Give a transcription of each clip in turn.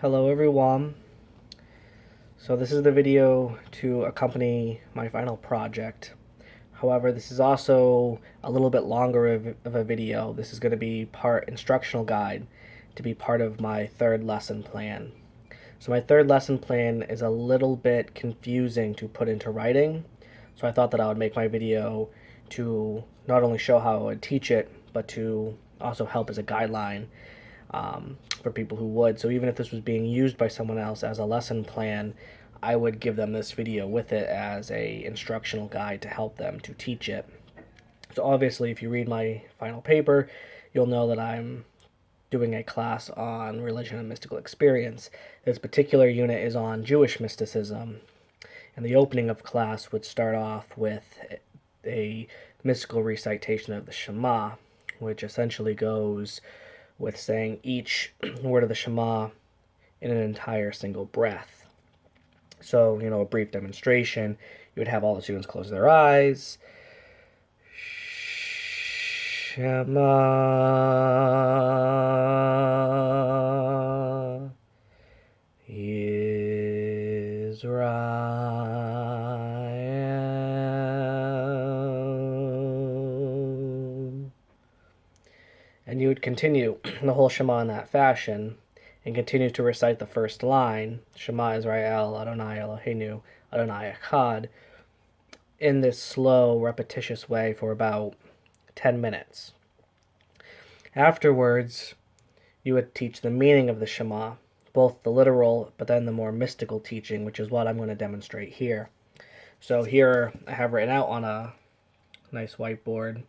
Hello everyone. So this is the video to accompany my final project. However, this is also a little bit longer of a video. This is going to be part instructional guide to be part of my third lesson plan. So my third lesson plan is a little bit confusing to put into writing. So I thought that I would make my video to not only show how I would teach it, but to also help as a guideline for people who would. So even if this was being used by someone else as a lesson plan, I would give them this video with it as a instructional guide to help them to teach it. So obviously, if you read my final paper, you'll know that I'm doing a class on religion and mystical experience. This particular unit is on Jewish mysticism, and the opening of class would start off with a mystical recitation of the Shema, which essentially goes with saying each word of the Shema in an entire single breath. So, a brief demonstration. You would have all the students close their eyes. Shema Israel. And you would continue the whole Shema in that fashion and continue to recite the first line, Shema Israel, Adonai Eloheinu, Adonai Echad, in this slow, repetitious way for about 10 minutes. Afterwards, you would teach the meaning of the Shema, both the literal but then the more mystical teaching, which is what I'm going to demonstrate here. So here I have written out on a nice whiteboard,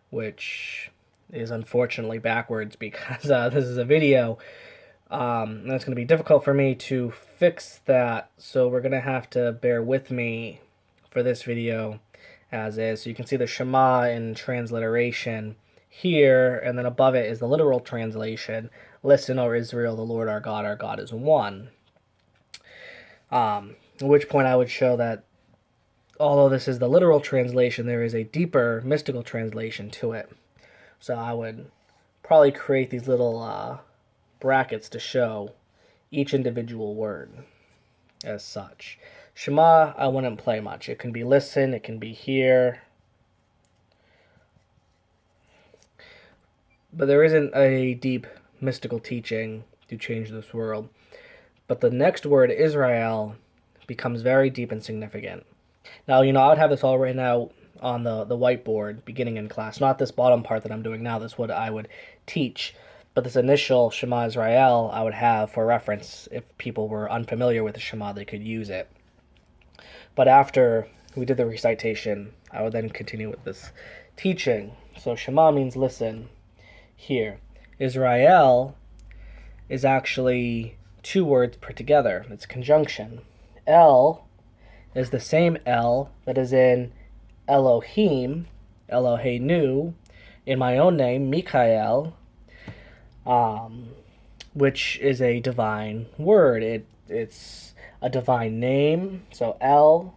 which is unfortunately backwards because this is a video. And it's going to be difficult for me to fix that, so we're going to have to bear with me for this video as is. So you can see the Shema in transliteration here, and then above it is the literal translation. Listen, O Israel, the Lord our God is one. At which point I would show that although this is the literal translation, there is a deeper mystical translation to it. So I would probably create these little brackets to show each individual word as such. Shema, I wouldn't play much. It can be listen, it can be hear. But there isn't a deep mystical teaching to change this world. But the next word, Israel, becomes very deep and significant. Now, I would have this all written out on the whiteboard beginning in class. Not this bottom part that I'm doing now. This is what I would teach. But this initial Shema Israel I would have for reference. If people were unfamiliar with the Shema, they could use it. But after we did the recitation, I would then continue with this teaching. So Shema means listen, hear. Israel is actually two words put together. It's conjunction. El is the same El that is in Elohim, Eloheinu, in my own name, Mikael, which is a divine word. It's a divine name. So El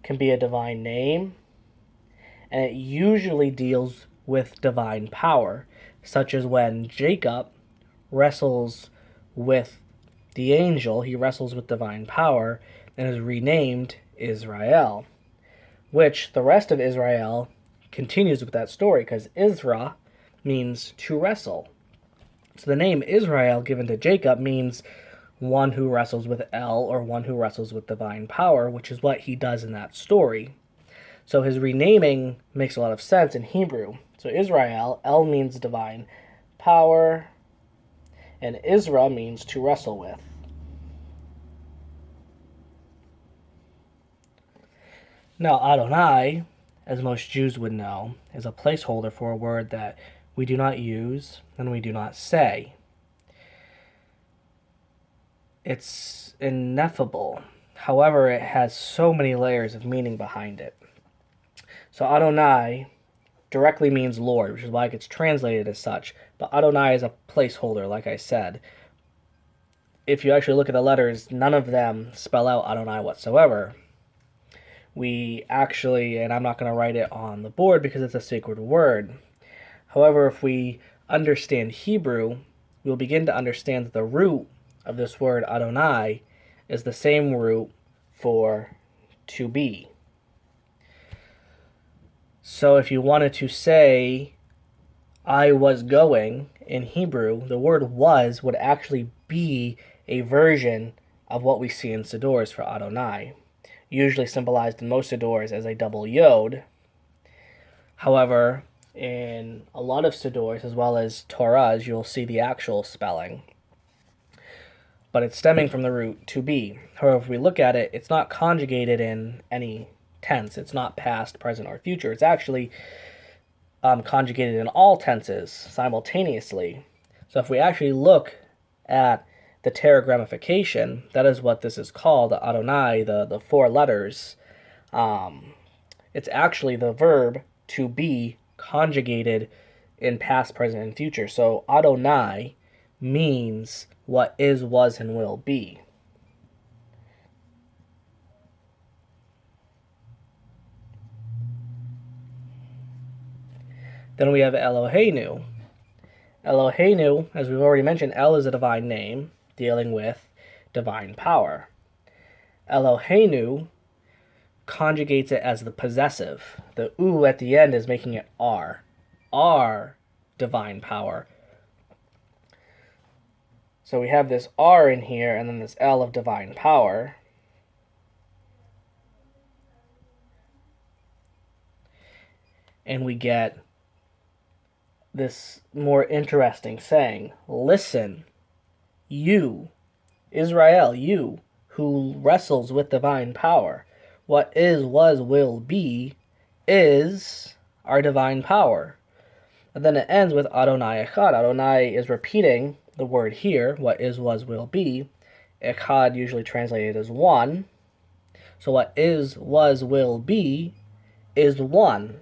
can be a divine name, and it usually deals with divine power, such as when Jacob wrestles with the angel, he wrestles with divine power and is renamed Israel, which the rest of Israel continues with that story because Isra means to wrestle. So the name Israel given to Jacob means one who wrestles with El, or one who wrestles with divine power, which is what he does in that story. So his renaming makes a lot of sense in Hebrew. So Israel, El means divine power, and Isra means to wrestle with. Now, Adonai, as most Jews would know, is a placeholder for a word that we do not use and we do not say. It's ineffable. However, it has so many layers of meaning behind it. So Adonai directly means Lord, which is why it gets translated as such. But Adonai is a placeholder, like I said. If you actually look at the letters, none of them spell out Adonai whatsoever. We actually, and I'm not going to write it on the board because it's a sacred word. However, if we understand Hebrew, we'll begin to understand that the root of this word Adonai is the same root for to be. So if you wanted to say I was going in Hebrew, the word was would actually be a version of what we see in Sidurs for Adonai, usually symbolized in most Sidurs as a double yod. However, in a lot of Sidurs, as well as Torahs, you'll see the actual spelling. But it's stemming from the root to be. However, if we look at it, it's not conjugated in any tense. It's not past, present, or future. It's actually conjugated in all tenses simultaneously. So if we actually look at the tetragrammification, that is what this is called, the Adonai, the four letters. It's actually the verb to be conjugated in past, present, and future. So Adonai means what is, was, and will be. Then we have Eloheinu. Eloheinu, as we've already mentioned, El is a divine name dealing with divine power. Eloheinu conjugates it as the possessive. The U at the end is making it R. R, divine power. So we have this R in here, and then this L of divine power. And we get this more interesting saying, listen, you, Israel, you, who wrestles with divine power. What is, was, will be, is our divine power. And then it ends with Adonai Echad. Adonai is repeating the word here, what is, was, will be. Echad usually translated as one. So what is, was, will be is one.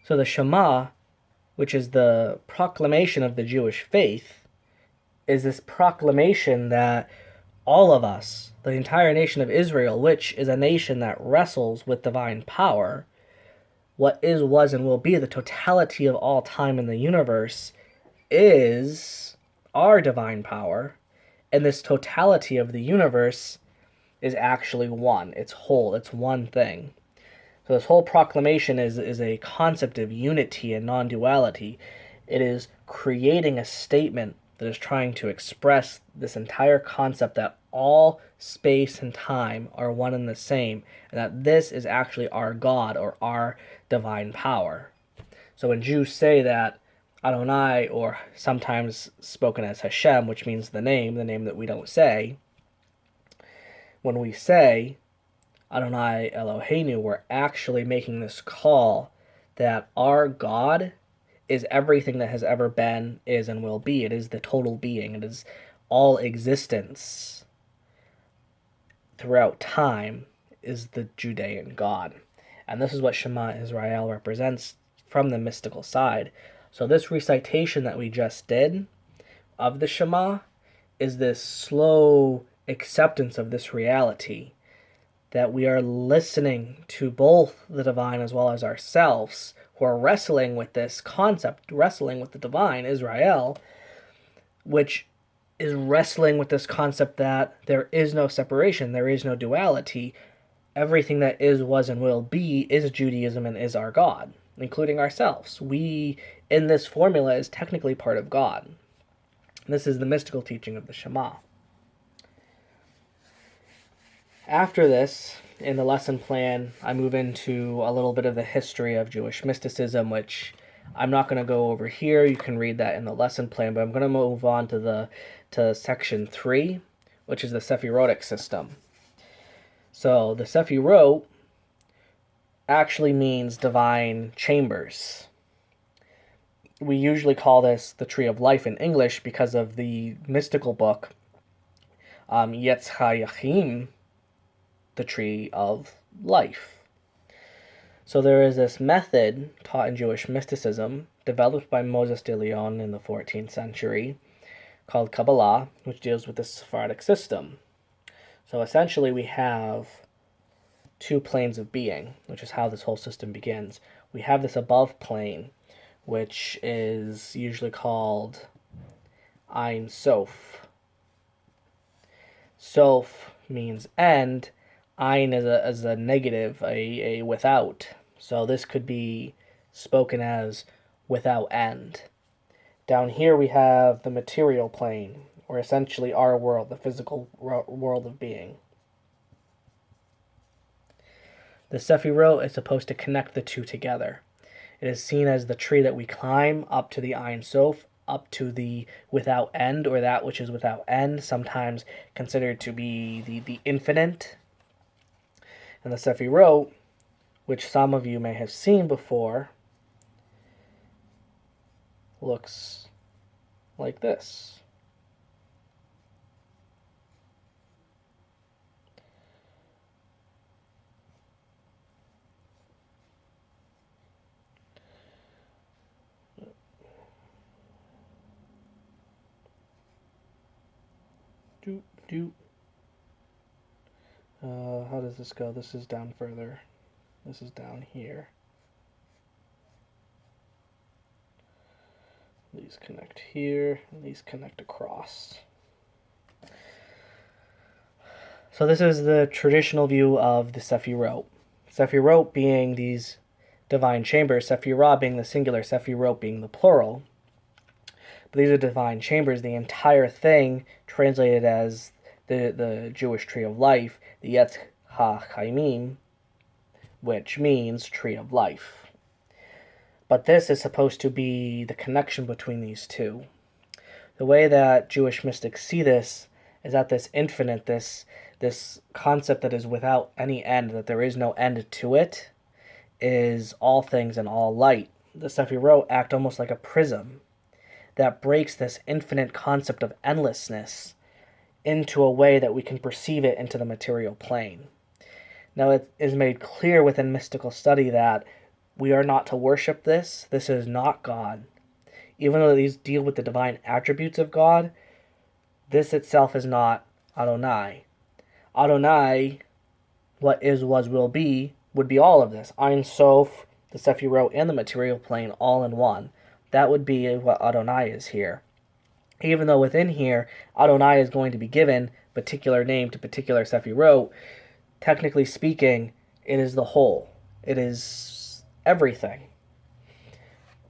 So the Shema, which is the proclamation of the Jewish faith, is this proclamation that all of us, the entire nation of Israel, which is a nation that wrestles with divine power, what is, was, and will be, the totality of all time in the universe, is our divine power, and this totality of the universe is actually one. It's whole. It's one thing. So this whole proclamation is a concept of unity and non-duality. It is creating a statement that is trying to express this entire concept that all space and time are one and the same, and that this is actually our God or our divine power. So when Jews say that Adonai, or sometimes spoken as Hashem, which means the name that we don't say, when we say Adonai Eloheinu, we're actually making this call that our God is everything that has ever been, is, and will be. It is the total being. It is all existence throughout time is the Judean God. And this is what Shema Israel represents from the mystical side. So this recitation that we just did of the Shema is this slow acceptance of this reality, that we are listening to both the divine as well as ourselves, who are wrestling with this concept, wrestling with the divine, Israel, which is wrestling with this concept that there is no separation, there is no duality. Everything that is, was, and will be is Judaism and is our God, including ourselves. We, in this formula, is technically part of God. This is the mystical teaching of the Shema. After this, in the lesson plan, I move into a little bit of the history of Jewish mysticism, which I'm not going to go over here. You can read that in the lesson plan, but I'm going to move on to section 3, which is the Sephirotic system. So the Sephirot actually means divine chambers. We usually call this the Tree of Life in English because of the mystical book, Yetz HaYachim, the Tree of Life. So there is this method taught in Jewish mysticism, developed by Moses de Leon in the 14th century, called Kabbalah, which deals with the Sephardic system. So essentially we have two planes of being, which is how this whole system begins. We have this above plane, which is usually called Ein Sof. Sof means end. Ein is a negative, a without. So this could be spoken as without end. Down here we have the material plane, or essentially our world, the physical world of being. The Sefirot is supposed to connect the two together. It is seen as the tree that we climb up to the Ein Sof, up to the without end, or that which is without end, sometimes considered to be the infinite. And the Sefirot, which some of you may have seen before, looks like this. How does this go? This is down further. This is down here. These connect here, and these connect across. So this is the traditional view of the Sefirot. Sefirot being these divine chambers, Sephirah being the singular, Sefirot being the plural. But these are divine chambers. The entire thing translated as the Jewish tree of life, the Etz HaChaimim, which means tree of life. But this is supposed to be the connection between these two. The way that Jewish mystics see this is that this infinite, this concept that is without any end, that there is no end to it, is all things and all light. The Sefirot act almost like a prism that breaks this infinite concept of endlessness into a way that we can perceive it into the material plane. Now, it is made clear within mystical study that we are not to worship this. This is not God. Even though these deal with the divine attributes of God, this itself is not Adonai. Adonai, what is, was, will be, would be all of this. Ein Sof, the Sefirot, and the material plane all in one. That would be what Adonai is here. Even though within here, Adonai is going to be given particular name to particular Sefirot, technically speaking, it is the whole. It is everything.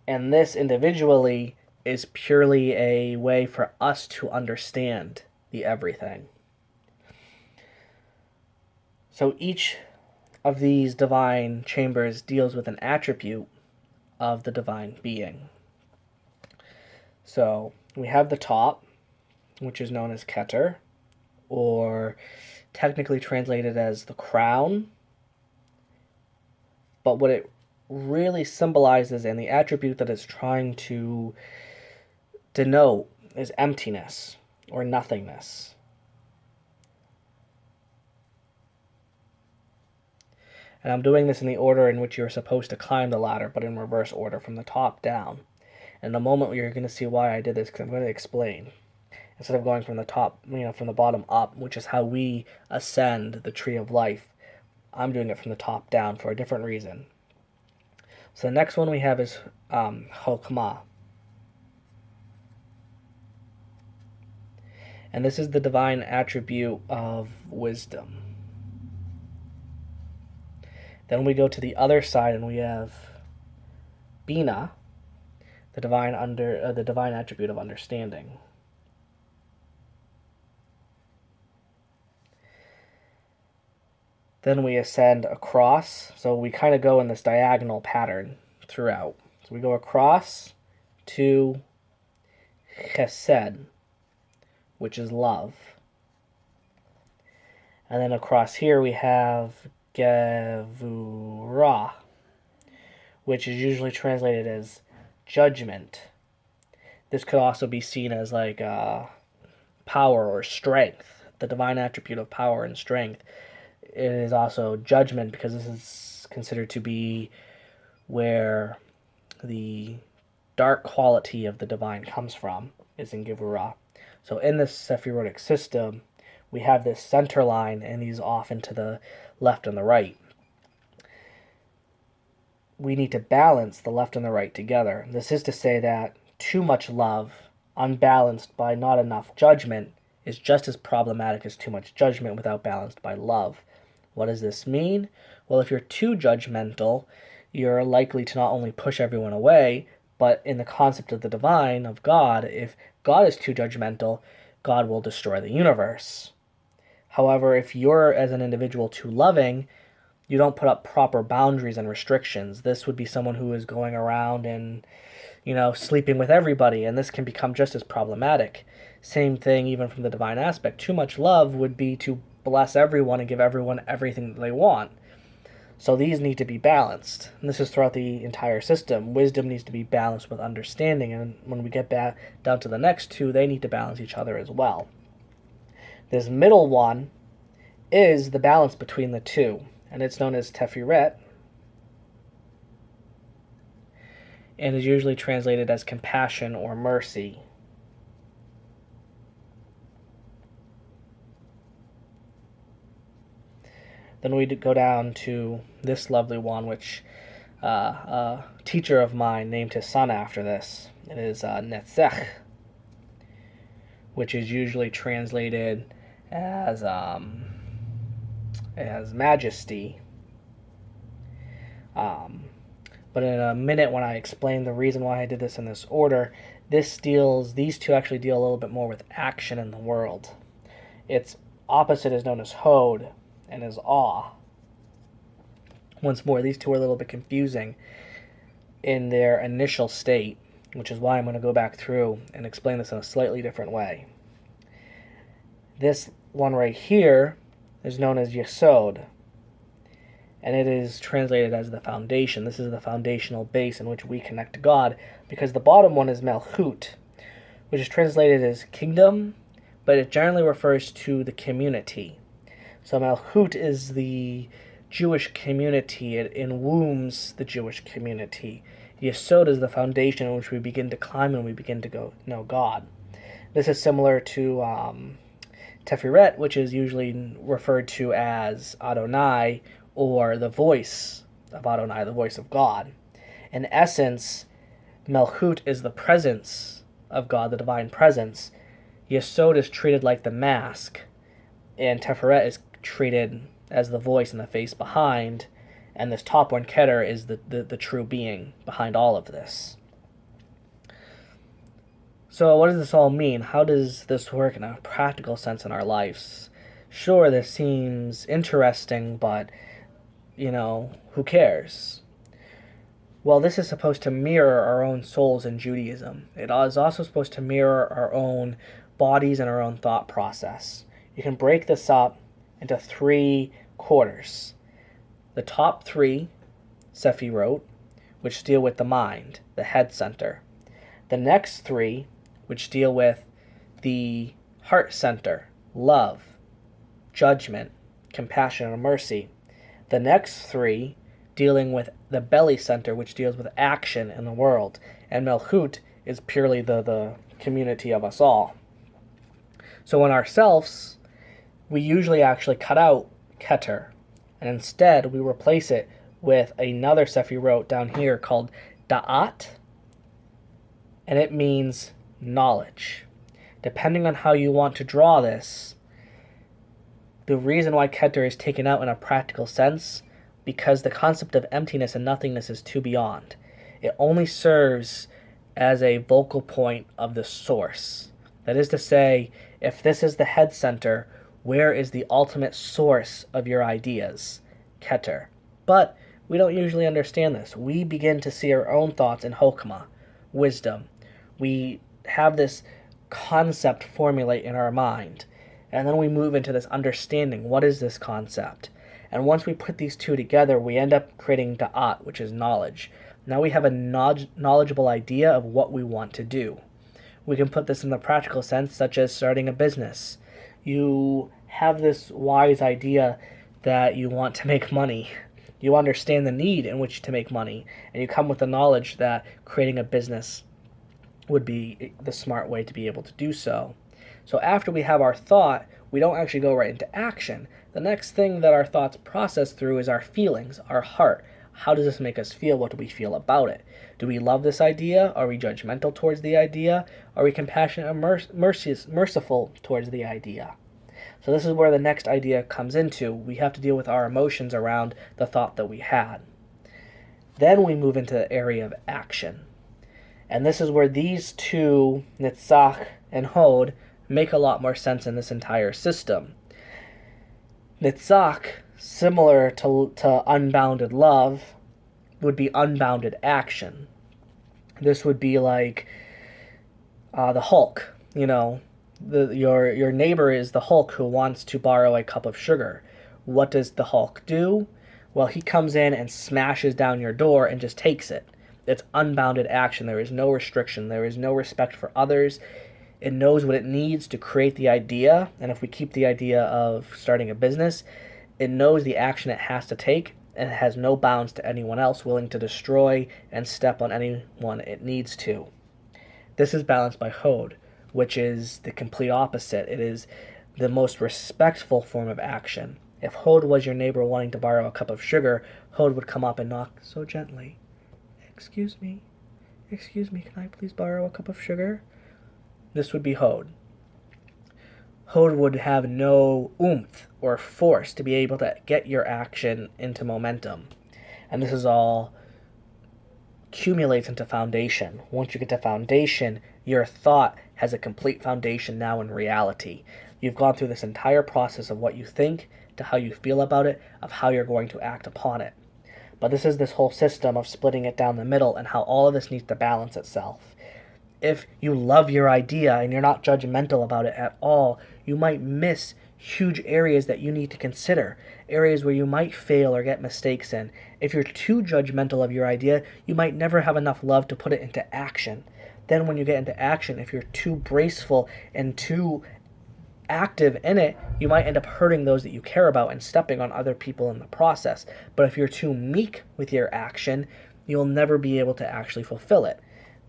And this individually is purely a way for us to understand the everything. So each of these divine chambers deals with an attribute of the divine being. So we have the top, which is known as Keter, or technically translated as the crown. But what it really symbolizes and the attribute that it's trying to denote is emptiness or nothingness. And I'm doing this in the order in which you're supposed to climb the ladder, but in reverse order from the top down. In a moment, you're going to see why I did this, because I'm going to explain. Instead of going from the top, from the bottom up, which is how we ascend the tree of life, I'm doing it from the top down for a different reason. So the next one we have is Chokmah. And this is the divine attribute of wisdom. Then we go to the other side and we have Bina, the divine attribute of understanding. Then we ascend across, so we kind of go in this diagonal pattern throughout. So we go across to Chesed, which is love. And then across here we have Gevurah, which is usually translated as judgment. This could also be seen as like power or strength, the divine attribute of power and strength. It is also judgment, because this is considered to be where the dark quality of the divine comes from, is in Gevurah. So in this Sephirotic system, we have this center line and these off into the left and the right. we need to balance the left and the right together. This is to say that too much love, unbalanced by not enough judgment, is just as problematic as too much judgment without balanced by love. What does this mean? Well, if you're too judgmental, you're likely to not only push everyone away, but in the concept of the divine, of God, if God is too judgmental, God will destroy the universe. However, if you're, as an individual, too loving, you don't put up proper boundaries and restrictions. This would be someone who is going around and, sleeping with everybody, and this can become just as problematic. Same thing even from the divine aspect. Too much love would be to bless everyone and give everyone everything that they want. So these need to be balanced. And this is throughout the entire system. Wisdom needs to be balanced with understanding, and when we get back down to the next two, they need to balance each other as well. This middle one is the balance between the two, and it's known as Teferet, and is usually translated as compassion or mercy. Then we go down to this lovely one, which a teacher of mine named his son after this. It is Netzach, which is usually translated as majesty. But in a minute, when I explain the reason why I did this in this order, these two actually deal a little bit more with action in the world. Its opposite is known as Hod and is awe. Once more, these two are a little bit confusing in their initial state, which is why I'm going to go back through and explain this in a slightly different way. This one right here is known as Yesod, and it is translated as the foundation. This is the foundational base in which we connect to God, because the bottom one is Malchut, which is translated as kingdom, but it generally refers to the community. So Malchut is the Jewish community. It enwombs the Jewish community. Yesod is the foundation in which we begin to climb and we begin to know God. This is similar to Teferet, which is usually referred to as Adonai, or the voice of Adonai, the voice of God. In essence, Malchut is the presence of God, the divine presence. Yesod is treated like the mask, and Teferet is treated as the voice and the face behind, and this top one, Keter, is the true being behind all of this. So what does this all mean? How does this work in a practical sense in our lives? Sure, this seems interesting, but, who cares? Well, this is supposed to mirror our own souls in Judaism. It is also supposed to mirror our own bodies and our own thought process. You can break this up into 3 quarters. The top 3, Sefirot, which deal with the mind, the head center. The next 3, which deal with the heart center, love, judgment, compassion, and mercy. The next 3 dealing with the belly center, which deals with action in the world. And Malchut is purely the community of us all. So in ourselves, we usually actually cut out Keter, and instead we replace it with another Sefirot down here called Da'at, and it means knowledge. Depending on how you want to draw this, the reason why Keter is taken out in a practical sense, because the concept of emptiness and nothingness is too beyond. It only serves as a focal point of the source. That is to say, if this is the head center, where is the ultimate source of your ideas? Keter. But we don't usually understand this. We begin to see our own thoughts in Hokmah, wisdom. We have this concept formulate in our mind, and then we move into this understanding. What is this concept? And once we put these two together, we end up creating Da'at, which is knowledge. Now we have a knowledgeable idea of what we want to do. We can put this in the practical sense, such as starting a business. You have this wise idea that you want to make money. You understand the need in which to make money, and you come with the knowledge that creating a business would be the smart way to be able to do so. So after we have our thought, we don't actually go right into action. The next thing that our thoughts process through is our feelings, our heart, How does this make us feel? What do we feel about it? Do we love this idea? Are we judgmental towards the idea? Are we compassionate and merciful towards the idea? So this is where the next idea comes into. We have to deal with our emotions around the thought that we had. Then we move into the area of action. And this is where these two, Netzach and Hod, make a lot more sense in this entire system. Netzach, similar to unbounded love, would be unbounded action. This would be like the Hulk, your neighbor is the Hulk who wants to borrow a cup of sugar. What does the Hulk do? Well, he comes in and smashes down your door and just takes it. It's unbounded action. There is no restriction. There is no respect for others. It knows what it needs to create the idea. And if we keep the idea of starting a business, it knows the action it has to take, and it has no bounds to anyone else willing to destroy and step on anyone it needs to. This is balanced by Hod, which is the complete opposite. It is the most respectful form of action. If Hod was your neighbor wanting to borrow a cup of sugar, Hod would come up and knock so gently. Excuse me, can I please borrow a cup of sugar? This would be Hod. Hod would have no oomph or force to be able to get your action into momentum. And this is all accumulates into foundation. Once you get to foundation, your thought has a complete foundation now in reality. You've gone through this entire process of what you think to how you feel about it, of how you're going to act upon it. But this is this whole system of splitting it down the middle and how all of this needs to balance itself. If you love your idea and you're not judgmental about it at all, you might miss huge areas that you need to consider, areas where you might fail or get mistakes in. If you're too judgmental of your idea, you might never have enough love to put it into action. Then when you get into action, if you're too braceful and too active in it, you might end up hurting those that you care about and stepping on other people in the process. But if you're too meek with your action, you'll never be able to actually fulfill it.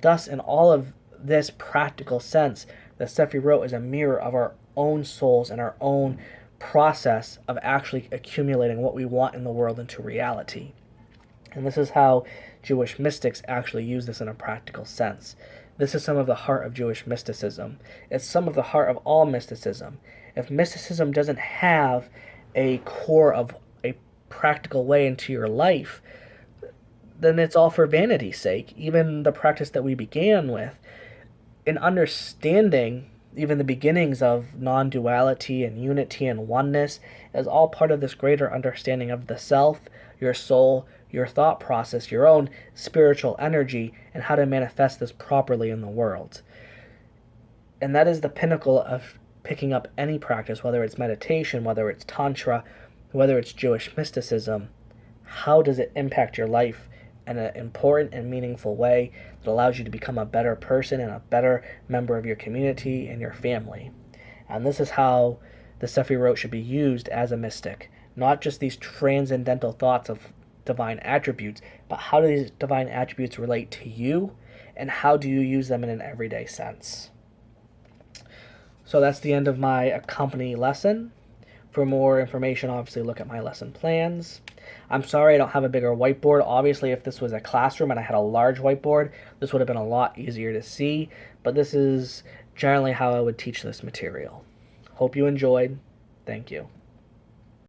Thus, in all of this practical sense, the Sefirot is a mirror of our own souls and our own process of actually accumulating what we want in the world into reality. And this is how Jewish mystics actually use this in a practical sense. This is some of the heart of Jewish mysticism. It's some of the heart of all mysticism. If mysticism doesn't have a core of a practical way into your life, then it's all for vanity's sake. Even the practice that we began with, in understanding even the beginnings of non-duality and unity and oneness, is all part of this greater understanding of the self, your soul, your thought process, your own spiritual energy, and how to manifest this properly in the world. And that is the pinnacle of picking up any practice, whether it's meditation, whether it's tantra, whether it's Jewish mysticism. How does it impact your life in an important and meaningful way that allows you to become a better person and a better member of your community and your family? And this is how the Sefirot should be used as a mystic. Not just these transcendental thoughts of divine attributes, but how do these divine attributes relate to you, and how do you use them in an everyday sense? So that's the end of my accompany lesson. For more information, obviously look at my lesson plans. I'm sorry I don't have a bigger whiteboard. Obviously, if this was a classroom and I had a large whiteboard, this would have been a lot easier to see, but this is generally how I would teach this material. Hope you enjoyed. Thank you.